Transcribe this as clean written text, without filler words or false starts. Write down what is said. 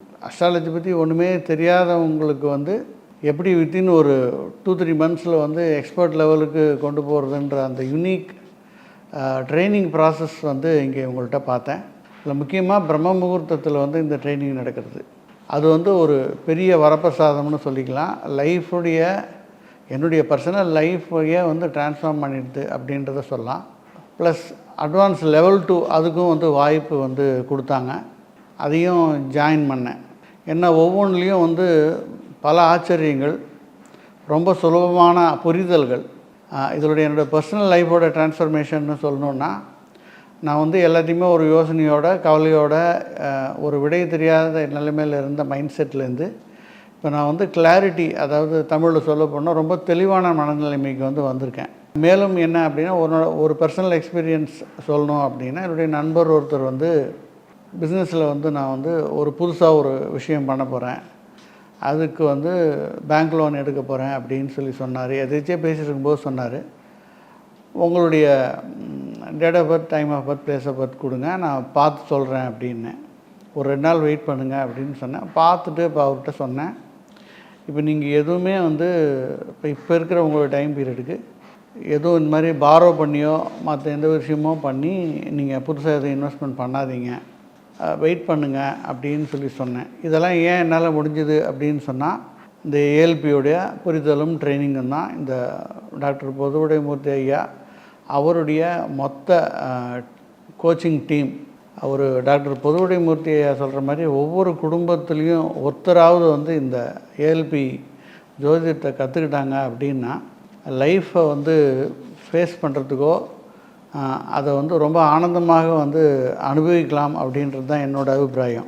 Astrology பற்றி ஒன்றுமே தெரியாதவங்களுக்கு வந்து எப்படி வித்தின் ஒரு 2-3 மந்த்ஸில் வந்து எக்ஸ்பர்ட் லெவலுக்கு கொண்டு போகிறதுன்ற அந்த யூனிக் ட்ரைனிங் ப்ராசஸ் வந்து இங்கே உங்கள்கிட்ட பார்த்தேன். இதில் முக்கியமாக பிரம்ம முகூர்த்தத்தில் வந்து இந்த ட்ரைனிங் நடக்கிறது. அது வந்து ஒரு பெரிய வரப்பிரசாதம்னு சொல்லிக்கலாம். என்னுடைய பர்சனல் லைஃப்பையே வந்து ட்ரான்ஸ்ஃபார்ம் பண்ணிடுது அப்படின்றத சொல்லலாம். ப்ளஸ் அட்வான்ஸ் லெவல் 2 அதுக்கும் வந்து வாய்ப்பு வந்து கொடுத்தாங்க. அதையும் ஜாயின் பண்ணேன். ஏன்னா ஒவ்வொன்றுலேயும் வந்து பல ஆச்சரியங்கள், ரொம்ப சுலபமான புரிதல்கள். என்னோடய பர்சனல் லைஃபோட ட்ரான்ஸ்ஃபர்மேஷன்னு சொல்லணுன்னா, நான் வந்து எல்லாத்தையுமே ஒரு யோசனையோட, கவலையோட, ஒரு விடை தெரியாத நிலைமையில் இருந்த மைண்ட் செட்லேருந்து இப்போ நான் வந்து கிளாரிட்டி, அதாவது தமிழில் சொல்ல போனால் ரொம்ப தெளிவான மனநிலைமைக்கு வந்து வந்திருக்கேன். மேலும் என்ன அப்படின்னா, ஒரு பர்சனல் எக்ஸ்பீரியன்ஸ் சொல்லணும் அப்படின்னா, என்னுடைய நண்பர் ஒருத்தர் வந்து பிஸ்னஸில் வந்து நான் வந்து ஒரு புதுசாக ஒரு விஷயம் பண்ண போகிறேன், அதுக்கு வந்து பேங்க் லோன் எடுக்க போகிறேன் அப்படின்னு சொல்லி சொன்னார். எதாச்சும் பேசிட்டு இருக்கும்போது சொன்னார், உங்களுடைய date of birth, time of birth, place of birth கொடுங்க, நான் பார்த்து சொல்கிறேன் அப்படின்னு. ஒரு 2 நாள் வெயிட் பண்ணுங்கள் அப்படின்னு சொன்னேன். பார்த்துட்டு இப்போ அவர்கிட்ட சொன்னேன், இப்போ நீங்கள் எதுவுமே வந்து இப்போ இருக்கிற உங்களோட டைம் பீரியடுக்கு எதுவும் இந்த மாதிரி பாரோ பண்ணியோ மற்ற எந்த விஷயமோ பண்ணி நீங்கள் புதுசாக எதுவும் இன்வெஸ்ட்மெண்ட் பண்ணாதீங்க, வெயிட் பண்ணுங்கள் அப்படின்னு சொல்லி சொன்னேன். இதெல்லாம் ஏன் என்னால் முடிஞ்சுது அப்படின்னு சொன்னால், இந்த ஏஎல்பியோடைய புரிதலும் ட்ரைனிங்கும் தான். இந்த டாக்டர் பொதுவுடைமூர்த்தி ஐயா அவருடைய மொத்த கோச்சிங் டீம், அவர் டாக்டர் பொதுவுடைமூர்த்தி ஐயா சொல்கிற மாதிரி ஒவ்வொரு குடும்பத்துலேயும் ஒருத்தராவது வந்து இந்த ஏஎல்பி ஜோதிடத்தை கற்றுக்கிட்டாங்க அப்படின்னா லைஃப்பை வந்து ஃபேஸ் பண்ணுறதுக்கோ அதை வந்து ரொம்ப ஆனந்தமாக வந்து அனுபவிக்கலாம் அப்படின்றது தான் என்னோடய அபிப்பிராயம்.